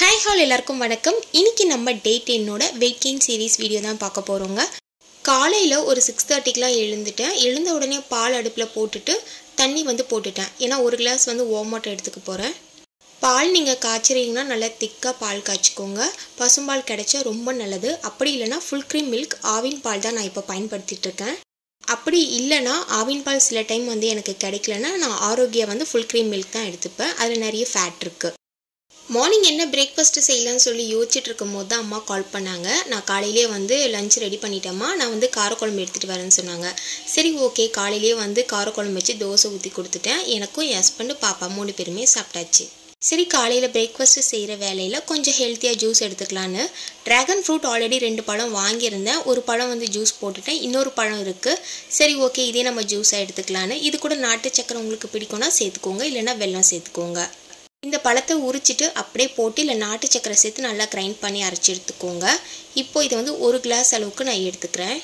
Hi all எல்லாருக்கும் வணக்கம். இன்னைக்கு நம்ம டே 10 weight gain series வீடியோ தான் பார்க்க போறோங்க. காலையில ஒரு 6:30க்குலாம் எழுந்துட்டேன். எழுந்த உடனே பால் அடுப்புல போட்டுட்டு தண்ணி போட்டுட்டேன். ஏன்னா ஒரு கிளாஸ் வார்ம் வாட்டர் எடுத்துக்க போறேன். பால் நீங்க காய்ச்சறீங்கன்னா நல்லா திக்கா பால் காய்ச்சிக்கோங்க. பசும்பால் கிடைச்சா ரொம்ப நல்லது. அப்படி இல்லனா full cream milk ஆவின் பால் தான் நான் இப்ப பயன்படுத்திட்டு இருக்கேன். அப்படி இல்லனா ஆவின் பால் சில டைம் எனக்கு கிடைக்கலனா நான் ஆரோக்கியா full cream milk தான் எடுத்துப்பேன். அதுல நிறைய ஃபேட் இருக்கு. மார்னிங் என்ன பிரேக்ஃபாஸ்ட் செய்யலாம்னு சொல்லி யோசிச்சிட்டு இருக்கும்போது தான் அம்மா கால் பண்ணாங்க. நான் காலையிலே லஞ்ச் ரெடி பண்ணிட்டேம்மா, நான் காரக்குழம்பு எடுத்துகிட்டு வரேன்னு சொன்னாங்க. சரி ஓகே, காலையிலே காரக்குழம்பு வச்சு தோசை ஊற்றி கொடுத்துட்டேன். எனக்கும் என் ஹஸ்பண்டு பாப்பா 3 பேருமே சாப்பிட்டாச்சு. சரி, காலையில் பிரேக்ஃபாஸ்ட்டு செய்கிற வேலையில் கொஞ்சம் ஹெல்த்தியாக ஜூஸ் எடுத்துக்கலான்னு ட்ராகன் ஃப்ரூட் ஆல்ரெடி 2 பழம் வாங்கியிருந்தேன். ஒரு பழம் ஜூஸ் போட்டுட்டேன், இன்னொரு பழம் இருக்குது. சரி ஓகே, இதே நம்ம ஜூஸாக எடுத்துக்கலான்னு. இது கூட நாட்டு சக்கரை உங்களுக்கு பிடிக்கும்னா சேர்த்துக்கோங்க, இல்லைன்னா வெல்லம் சேர்த்துக்கோங்க. இந்த பழத்தை உரிச்சிட்டு அப்படியே போட்டு இல்லை நாட்டு சக்கரை சேர்த்து நல்லா கிரைண்ட் பண்ணி அரைச்சி எடுத்துக்கோங்க. இப்போ இதை 1 கிளாஸ் அளவுக்கு நான் எடுத்துக்கிறேன்.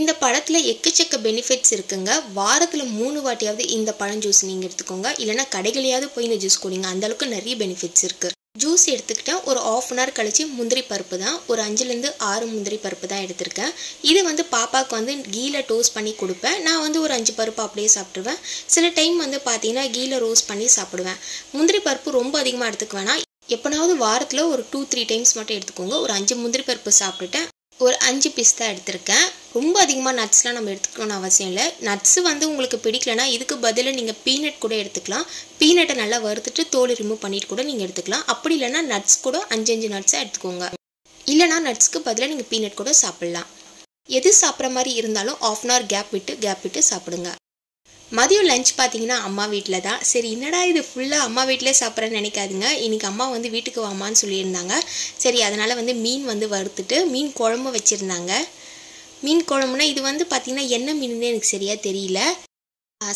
இந்த பழத்தில் எக்கச்சக்க பெனிஃபிட்ஸ் இருக்குங்க. வாரத்தில் 3 வாட்டியாவது இந்த பழம் ஜூஸ் நீங்கள் எடுத்துக்கோங்க, இல்லைனா கடைகளையாவது போய் இந்த ஜூஸ் குடிங்க. அந்தளவுக்கு நிறைய பெனிஃபிட்ஸ் இருக்குது. ஜூஸ் எடுத்துக்கிட்டேன். ஒரு 1/2 hour கழிச்சு முந்திரி பருப்பு தான், ஒரு 5லேருந்து 6 முந்திரி பருப்பு தான் எடுத்திருக்கேன். இது பாப்பாவுக்கு கீல டோஸ்ட் பண்ணி கொடுப்பேன். நான் ஒரு 5 பருப்பு அப்படியே சாப்பிடுவேன். சில டைம் பார்த்தீங்கன்னா கீல ரோஸ்ட் பண்ணி சாப்பிடுவேன். முந்திரி பருப்பு ரொம்ப அதிகமாக எடுத்துக்க வேணாம். எப்போனாவது வாரத்தில் ஒரு 2-3 டைம்ஸ் மட்டும் எடுத்துக்கோங்க. ஒரு 5 முந்திரி பருப்பு சாப்பிட்டுட்டேன். ஒரு 5 பிஸ்தா எடுத்திருக்கேன். ரொம்ப அதிகமாக நட்ஸ்லாம் நம்ம எடுத்துக்கணும்னு அவசியம் இல்லை. நட்ஸு உங்களுக்கு பிடிக்கலனா இதுக்கு பதிலாக நீங்கள் பீனட் கூட எடுத்துக்கலாம். பீனட்டை நல்லா வறுத்துட்டு தோல் ரிமூவ் பண்ணிட்டு கூட நீங்கள் எடுத்துக்கலாம். அப்படி இல்லைனா நட்ஸ் கூட 5 நட்ஸாக எடுத்துக்கோங்க. இல்லைனா நட்ஸ்க்கு பதிலாக நீங்கள் பீனட் கூட சாப்பிட்லாம். எது சாப்பிட்ற மாதிரி இருந்தாலும் 1/2 hour கேப் விட்டு சாப்பிடுங்க. மதியம் லஞ்ச் பார்த்தீங்கன்னா அம்மா வீட்டில் தான். சரி, என்னடா இது ஃபுல்லாக அம்மா வீட்டிலே சாப்பிட்றேன்னு நினைக்காதுங்க. இன்றைக்கி அம்மா வீட்டுக்கு வாமான்னு சொல்லியிருந்தாங்க. சரி, அதனால் மீன் வறுத்துட்டு மீன் குழம்பு வச்சுருந்தாங்க. மீன் குழம்புனா இது பார்த்தீங்கன்னா என்ன மீனுன்னு எனக்கு சரியாக தெரியல.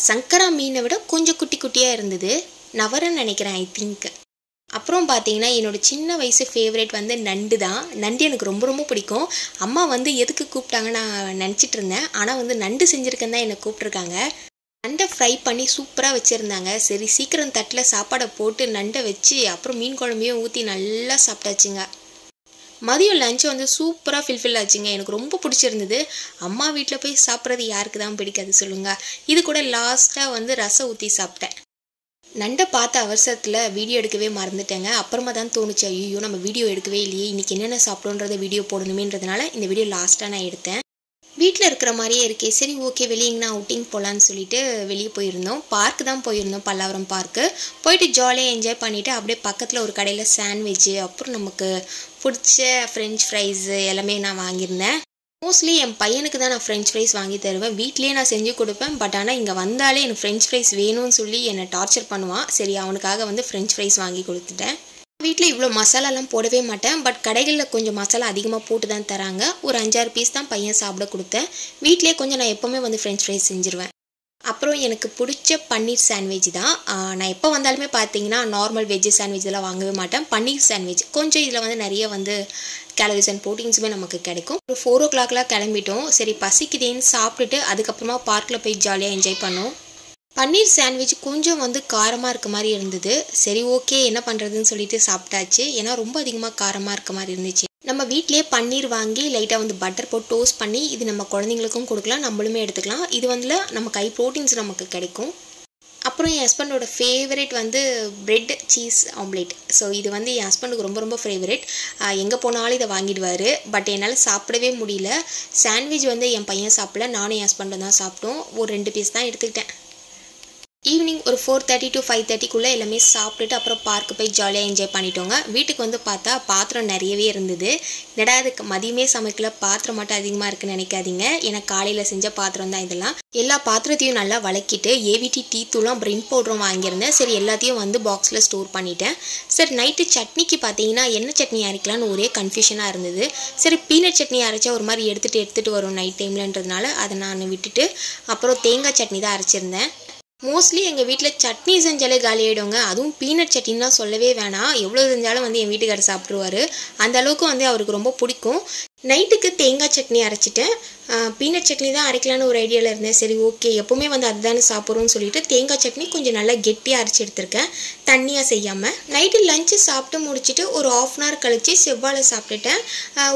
சங்கரா மீனை விட கொஞ்சம் குட்டி குட்டியாக இருந்தது. நவரன்னு நினைக்கிறேன், ஐ திங்க். அப்புறம் பார்த்தீங்கன்னா என்னோடய சின்ன வயசு ஃபேவரேட் நண்டு தான். நண்டு எனக்கு ரொம்ப ரொம்ப பிடிக்கும். அம்மா எதுக்கு கூப்பிட்டாங்க நான் நினச்சிட்டு இருந்தேன். ஆனால் நண்டு செஞ்சுருக்கேன்னு தான் என்னை கூப்பிட்ருக்காங்க. நண்டை ஃப்ரை பண்ணி சூப்பராக வச்சுருந்தாங்க. சரி, சீக்கிரம் தட்டில் சாப்பாடை போட்டு நண்டை வச்சு அப்புறம் மீன் குழம்பையும் ஊற்றி நல்லா சாப்பிட்டாச்சுங்க. மதியம் லஞ்சு சூப்பராக ஃபில்ஃபில் ஆச்சுங்க. எனக்கு ரொம்ப பிடிச்சிருந்தது. அம்மா வீட்டில் போய் சாப்பிட்றது யாருக்கு தான் பிடிக்காது சொல்லுங்கள். இது கூட லாஸ்ட்டாக ரசம் ஊற்றி சாப்பிட்டேன். நண்டை பார்த்த அவசரத்தில் வீடியோ எடுக்கவே மறந்துட்டேங்க. அப்புறமா தான் தோணுச்சு, ஐயோ நம்ம வீடியோ எடுக்கவே இல்லையே, இன்றைக்கி என்னென்ன சாப்பிட்டோன்றதை வீடியோ போடணுமேன்றதுனால இந்த வீடியோ லாஸ்ட்டாக நான் எடுத்தேன். வீட்டில் இருக்கிற மாதிரியே இருக்கே, சரி ஓகே வெளியேங்கண்ணா அவுட்டிங் போகலான்னு சொல்லிட்டு வெளியே போயிருந்தோம். பார்க்கு தான் போயிருந்தோம், பல்லாவரம் பார்க்கு. போயிட்டு ஜாலியாக என்ஜாய் பண்ணிவிட்டு அப்படியே பக்கத்தில் ஒரு கடையில் சாண்ட்விட்சு, அப்புறம் நமக்கு பிடிச்ச ஃப்ரெஞ்ச் ஃப்ரைஸு எல்லாமே நான் வாங்கியிருந்தேன். மோஸ்ட்லி என் பையனுக்கு தான் நான் ஃப்ரெஞ்ச் ஃப்ரைஸ் வாங்கி தருவேன். வீட்லேயே நான் செஞ்சு கொடுப்பேன். பட் ஆனால் இங்கே வந்தாலே எனக்கு ஃப்ரெஞ்ச் ஃப்ரைஸ் வேணும்னு சொல்லி என்னை டார்ச்சர் பண்ணுவான். சரி, அவனுக்காக ஃப்ரெஞ்ச் ஃப்ரைஸ் வாங்கி கொடுத்துட்டேன். வீட்டில் இவ்வளோ மசாலாலாம் போடவே மாட்டேன். பட் கடைகளில் கொஞ்சம் மசாலா அதிகமாக போட்டு தான் தராங்க. ஒரு 5-6 பீஸ் தான் பையன் சாப்பிட கொடுத்தேன். வீட்டிலே கொஞ்சம் நான் எப்போவுமே ஃப்ரெஞ்ச் ஃப்ரைஸ் செஞ்சுருவேன். அப்புறம் எனக்கு பிடிச்ச பன்னீர் சாண்ட்விச் தான். நான் எப்போ வந்தாலுமே பார்த்தீங்கன்னா நார்மல் வெஜ்ஜு சாண்ட்விச் எல்லாம் வாங்கவே மாட்டேன். பன்னீர் சாண்ட்விச் கொஞ்சம் இதில் நிறைய கேலரிஸ் அண்ட் ப்ரோட்டீன்ஸுமே நமக்கு கிடைக்கும். ஒரு 4 o'clockலாம் கிளம்பிட்டோம். சரி, பசிக்குதேன்னு சாப்பிட்டுட்டு அதுக்கப்புறமா பார்க்கில் போய் ஜாலியாக என்ஜாய் பண்ணோம். பன்னீர் சாண்ட்விச் கொஞ்சம் காரமாக இருக்க மாதிரி இருந்தது. சரி ஓகே, என்ன பண்ணுறதுன்னு சொல்லிட்டு சாப்பிட்டாச்சு. ஏன்னா ரொம்ப அதிகமாக காரமாக இருக்க மாதிரி இருந்துச்சு. நம்ம வீட்டிலேயே பன்னீர் வாங்கி லைட்டாக பட்டர் போட்டு டோஸ்ட் பண்ணி இது நம்ம குழந்தைங்களுக்கும் கொடுக்கலாம், நம்மளுமே எடுத்துக்கலாம். இது நமக்கு ஹை ப்ரோட்டீன்ஸ் நமக்கு கிடைக்கும். அப்புறம் என் ஹஸ்பண்டோட favourite bread cheese omelette. So இது என் ஹஸ்பண்டுக்கு ரொம்ப ரொம்ப ஃபேவரேட். எங்கே போனாலும் இதை வாங்கிடுவார். பட் என்னால் சாப்பிடவே முடியல. சாண்ட்விச் என் பையன் சாப்பிடல, நானும் என் ஹஸ்பண்டும் தான் சாப்பிட்டோம். ஒரு 2 பீஸ் தான் எடுத்துக்கிட்டேன். ஈவினிங் ஒரு 4:30 to 5:30க்குள்ளே எல்லாமே சாப்பிட்டுட்டு அப்புறம் பார்க்கு போய் ஜாலியாக என்ஜாய் பண்ணிட்டோங்க. வீட்டுக்கு பார்த்தா பாத்திரம் நிறையவே இருந்தது. என்னடா அதுக்கு மதியமே சமைக்கல, பாத்திரம் மட்டும் அதிகமாக இருக்குன்னு நினைக்காதீங்க. ஏன்னா காலையில் செஞ்ச பாத்திரம் தான் இதெல்லாம். எல்லா பாத்திரத்தையும் நல்லா வளக்கிட்டு ஏவிடி டீ தூளும் பிரெயின் பவுடரும் வாங்கியிருந்தேன். சரி, எல்லாத்தையும் பாக்ஸில் ஸ்டோர் பண்ணிட்டேன். சரி, நைட்டு சட்னிக்கு பார்த்தீங்கன்னா என்ன சட்னி அரைக்கலான்னு ஒரே கன்ஃபியூஷனாக இருந்தது. சரி, பீனட் சட்னி அரைச்சா ஒரு மாதிரி எடுத்துகிட்டு வரும் நைட் டைம்லன்றதுனால அதை நான் விட்டுட்டு அப்புறம் தேங்காய் சட்னி தான் அரைச்சிருந்தேன். மோஸ்ட்லி எங்கள் வீட்டில் சட்னி செஞ்சாலே காலி ஆகிடுங்க. அதுவும் பீனட் சட்னிலாம் சொல்லவே வேணாம். எவ்வளோ செஞ்சாலும் என் வீட்டுக்காரர் சாப்பிட்ருவார். அந்த அளவுக்கு அவருக்கு ரொம்ப பிடிக்கும். நைட்டுக்கு தேங்காய் சட்னி அரைச்சிட்டேன். பீனட் சட்னி தான் அரைக்கலான்னு ஒரு ஐடியாவில் இருந்தேன். சரி ஓகே, எப்போவுமே வந்து அதுதானே சாப்பிட்றோன்னு சொல்லிட்டு தேங்காய் சட்னி கொஞ்சம் நல்லா கெட்டியாக அரைச்சி எடுத்திருக்கேன், தண்ணியாக செய்யாமல். நைட்டு லஞ்சு சாப்பிட்டு முடிச்சுட்டு ஒரு 1/2 hour கழித்து செவ்வாழை சாப்பிட்டுட்டேன்.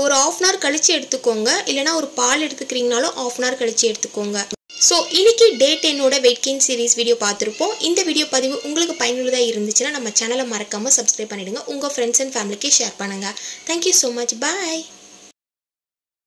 ஒரு 1/2 hour கழித்து எடுத்துக்கோங்க, இல்லைனா ஒரு பால் எடுத்துக்கிறீங்கனாலும் 1/2 hour கழித்து எடுத்துக்கோங்க. ஸோ இன்றைக்கி டே 10 வெயிட் கெயின் சீரீஸ் வீடியோ பார்த்துருப்போம். இந்த வீடியோ பதிவு உங்களுக்கு பயனுள்ளதாக இருந்துச்சுன்னா நம்ம சேனலை மறக்காமல் சப்ஸ்கிரைப் பண்ணிவிடுங்க. உங்கள் ஃப்ரெண்ட்ஸ் அண்ட் ஃபேமிலிக்கு ஷேர் பண்ணுங்கள். Thank you so much. பாய்.